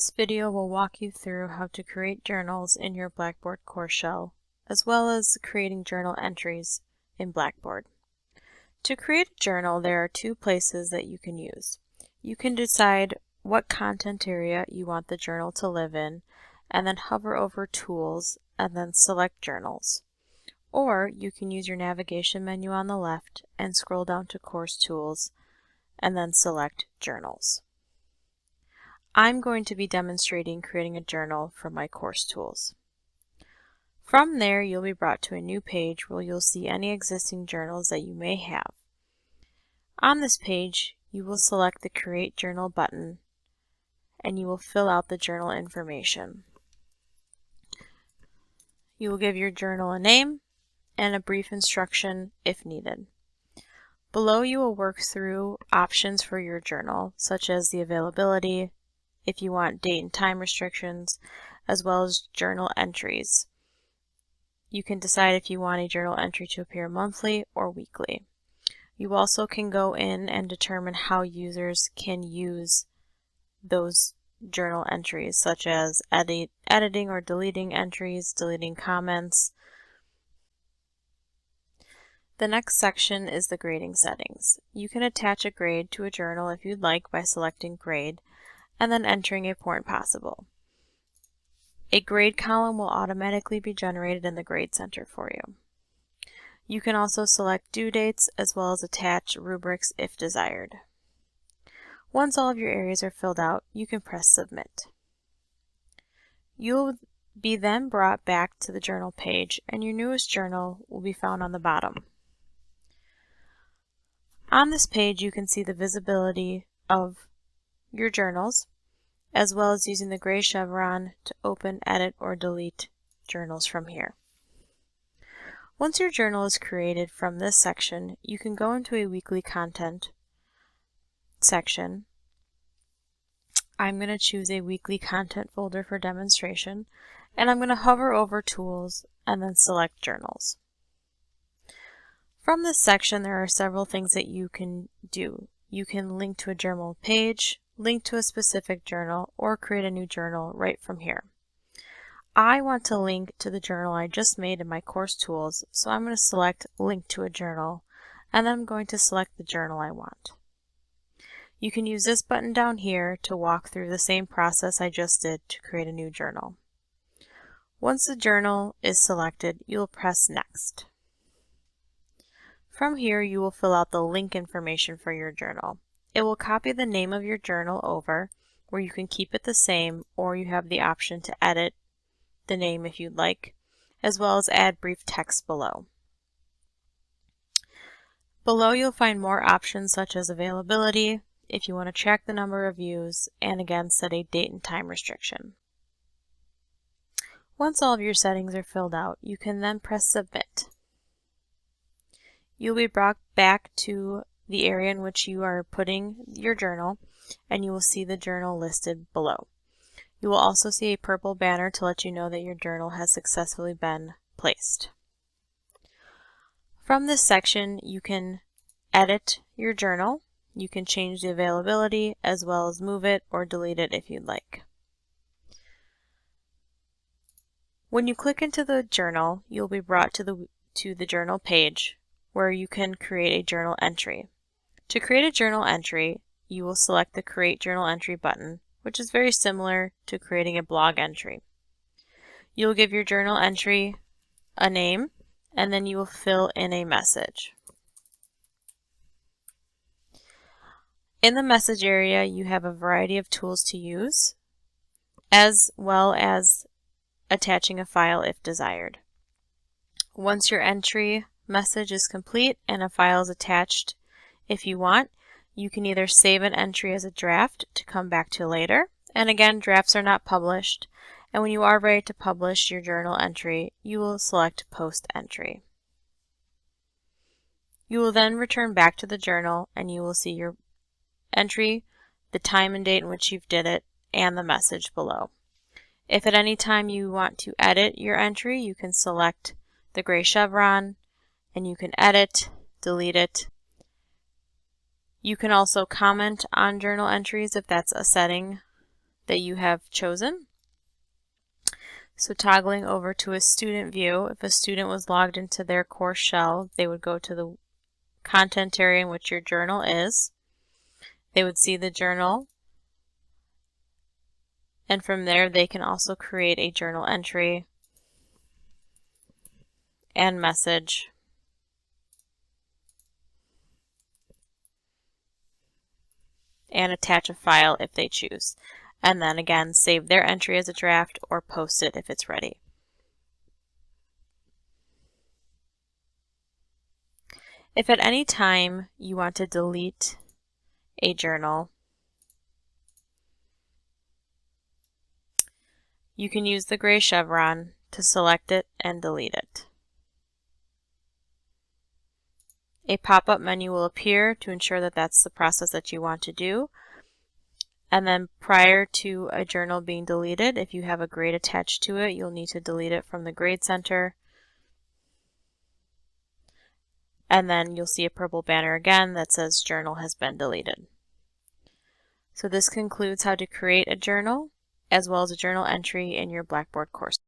this video, we'll walk you through how to create journals in your Blackboard course shell, as well as creating journal entries in Blackboard. To create a journal, there are two places that you can use. You can decide what content area you want the journal to live in, and then hover over Tools, and then select Journals. Or you can use your navigation menu on the left and scroll down to Course Tools, and then select Journals. I'm going to be demonstrating creating a journal from my course tools. From there, you'll be brought to a new page where you'll see any existing journals that you may have. On this page, you will select the Create Journal button and you will fill out the journal information. You will give your journal a name and a brief instruction if needed. Below, you will work through options for your journal, such as the availability, if you want date and time restrictions, as well as journal entries. You can decide if you want a journal entry to appear monthly or weekly. You also can go in and determine how users can use those journal entries, such as editing or deleting entries, deleting comments. The next section is the grading settings. You can attach a grade to a journal if you'd like by selecting Grade, and then entering a point possible. A grade column will automatically be generated in the Grade Center for you. You can also select due dates as well as attach rubrics if desired. Once all of your areas are filled out, you can press Submit. You'll be then brought back to the journal page, and your newest journal will be found on the bottom. On this page, you can see the visibility of your journals, as well as using the gray chevron to open, edit, or delete journals from here. Once your journal is created from this section, you can go into a weekly content section. I'm going to choose a weekly content folder for demonstration, and I'm going to hover over Tools and then select Journals. From this section, there are several things that you can do. You can link to a journal page, link to a specific journal, or create a new journal right from here. I want to link to the journal I just made in my course tools, so I'm going to select Link to a Journal, and then I'm going to select the journal I want. You can use this button down here to walk through the same process I just did to create a new journal. Once the journal is selected, you'll press Next. From here, you will fill out the link information for your journal. It will copy the name of your journal over, where you can keep it the same, or you have the option to edit the name if you'd like, as well as add brief text below. Below, you'll find more options such as availability, if you want to track the number of views, and again set a date and time restriction. Once all of your settings are filled out, you can then press Submit. You'll be brought back to the area in which you are putting your journal, and you will see the journal listed below. You will also see a purple banner to let you know that your journal has successfully been placed. From this section, you can edit your journal. You can change the availability as well as move it or delete it if you'd like. When you click into the journal, you'll be brought to the journal page where you can create a journal entry. To create a journal entry, you will select the Create Journal Entry button, which is very similar to creating a blog entry. You'll give your journal entry a name, and then you will fill in a message. In the message area, you have a variety of tools to use, as well as attaching a file if desired. Once your entry message is complete and a file is attached, if you want, you can either save an entry as a draft to come back to later, and again, drafts are not published, and when you are ready to publish your journal entry, you will select Post Entry. You will then return back to the journal and you will see your entry, the time and date in which you've did it, and the message below. If at any time you want to edit your entry, you can select the gray chevron and you can edit, delete it. You can also comment on journal entries if that's a setting that you have chosen. So toggling over to a student view, if a student was logged into their course shell, they would go to the content area in which your journal is. They would see the journal, and from there they can also create a journal entry and message and attach a file if they choose. And then again, save their entry as a draft or post it if it's ready. If at any time you want to delete a journal, you can use the gray chevron to select it and delete it. A pop-up menu will appear to ensure that that's the process that you want to do. And then prior to a journal being deleted, if you have a grade attached to it, you'll need to delete it from the Grade Center. And then you'll see a purple banner again that says Journal has been deleted. So this concludes how to create a journal as well as a journal entry in your Blackboard course.